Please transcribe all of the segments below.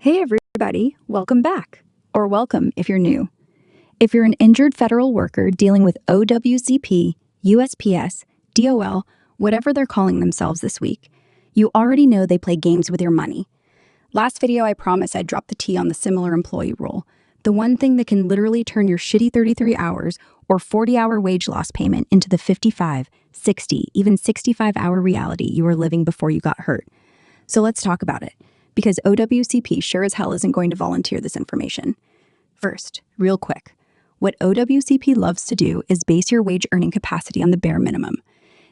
Hey everybody, welcome back. Or welcome if you're new. If you're an injured federal worker dealing with OWCP, USPS, DOL, whatever they're calling themselves this week, you already know they play games with your money. Last video I promised I'd drop the T on the similar employee rule, the one thing that can literally turn your shitty 33 hours or 40-hour wage loss payment into the 55, 60, even 65-hour reality you were living before you got hurt. So let's talk about it, because OWCP sure as hell isn't going to volunteer this information. First, real quick, what OWCP loves to do is base your wage earning capacity on the bare minimum.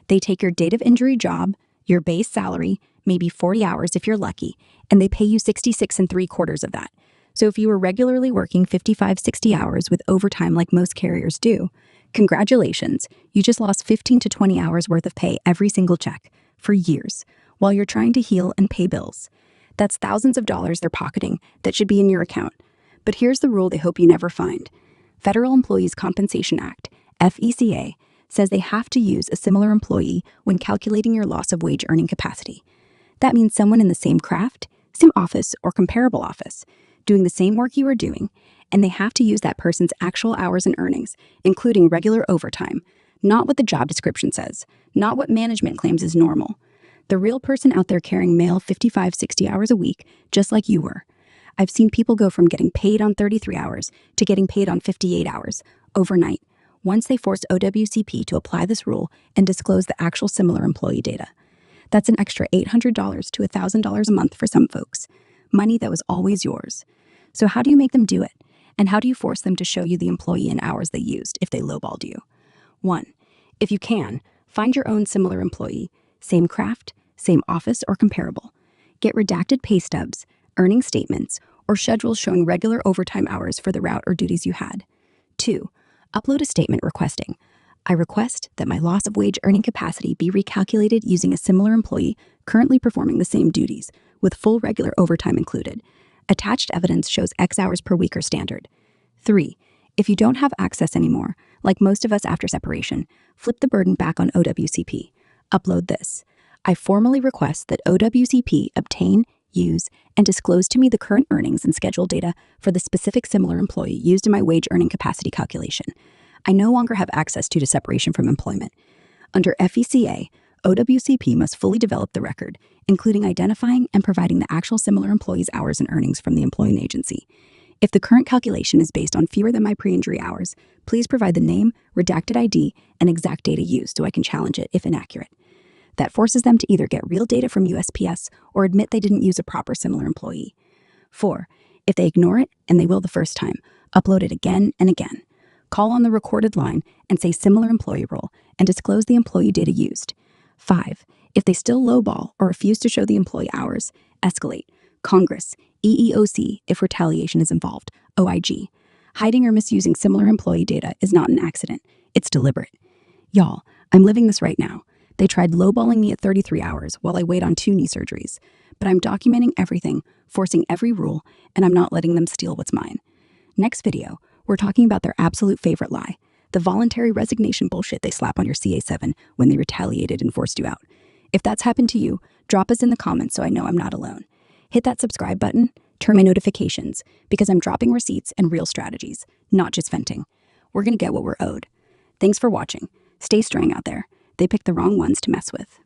They take your date of injury job, your base salary, maybe 40 hours if you're lucky, and they pay you 66 3/4 of that. So if you were regularly working 55, 60 hours with overtime like most carriers do, congratulations, you just lost 15 to 20 hours worth of pay every single check for years while you're trying to heal and pay bills. That's thousands of dollars they're pocketing that should be in your account. But here's the rule they hope you never find. Federal Employees Compensation Act, FECA, says they have to use a similar employee when calculating your loss of wage earning capacity. That means someone in the same craft, same office, or comparable office, doing the same work you are doing, and they have to use that person's actual hours and earnings, including regular overtime, not what the job description says, not what management claims is normal. The real person out there carrying mail 55, 60 hours a week, just like you were. I've seen people go from getting paid on 33 hours to getting paid on 58 hours overnight, once they forced OWCP to apply this rule and disclose the actual similar employee data. That's an extra $800 to $1,000 a month for some folks, money that was always yours. So how do you make them do it? And how do you force them to show you the employee and hours they used if they lowballed you? 1. If you can, find your own similar employee, same craft, same office, or comparable. Get redacted pay stubs, earning statements, or schedules showing regular overtime hours for the route or duties you had. 2. Upload a statement requesting, I request that my loss of wage earning capacity be recalculated using a similar employee currently performing the same duties, with full regular overtime included. Attached evidence shows X hours per week or standard. 3. If you don't have access anymore, like most of us after separation, flip the burden back on OWCP. Upload this. I formally request that OWCP obtain, use, and disclose to me the current earnings and schedule data for the specific similar employee used in my wage earning capacity calculation. I no longer have access to separation from employment. Under FECA, OWCP must fully develop the record, including identifying and providing the actual similar employee's hours and earnings from the employing agency. If the current calculation is based on fewer than my pre-injury hours, please provide the name, redacted ID, and exact data used so I can challenge it if inaccurate. That forces them to either get real data from USPS or admit they didn't use a proper similar employee. 4. If they ignore it, and they will the first time, upload it again and again. Call on the recorded line and say similar employee role and disclose the employee data used. 5. If they still lowball or refuse to show the employee hours, escalate. Congress, EEOC if retaliation is involved, OIG. Hiding or misusing similar employee data is not an accident. It's deliberate. Y'all, I'm living this right now. They tried lowballing me at 33 hours while I wait on 2 knee surgeries. But I'm documenting everything, forcing every rule, and I'm not letting them steal what's mine. Next video, we're talking about their absolute favorite lie, the voluntary resignation bullshit they slap on your CA7 when they retaliated and forced you out. If that's happened to you, drop us in the comments so I know I'm not alone. Hit that subscribe button, turn my notifications, because I'm dropping receipts and real strategies, not just venting. We're gonna get what we're owed. Thanks for watching. Stay strong out there. They picked the wrong ones to mess with.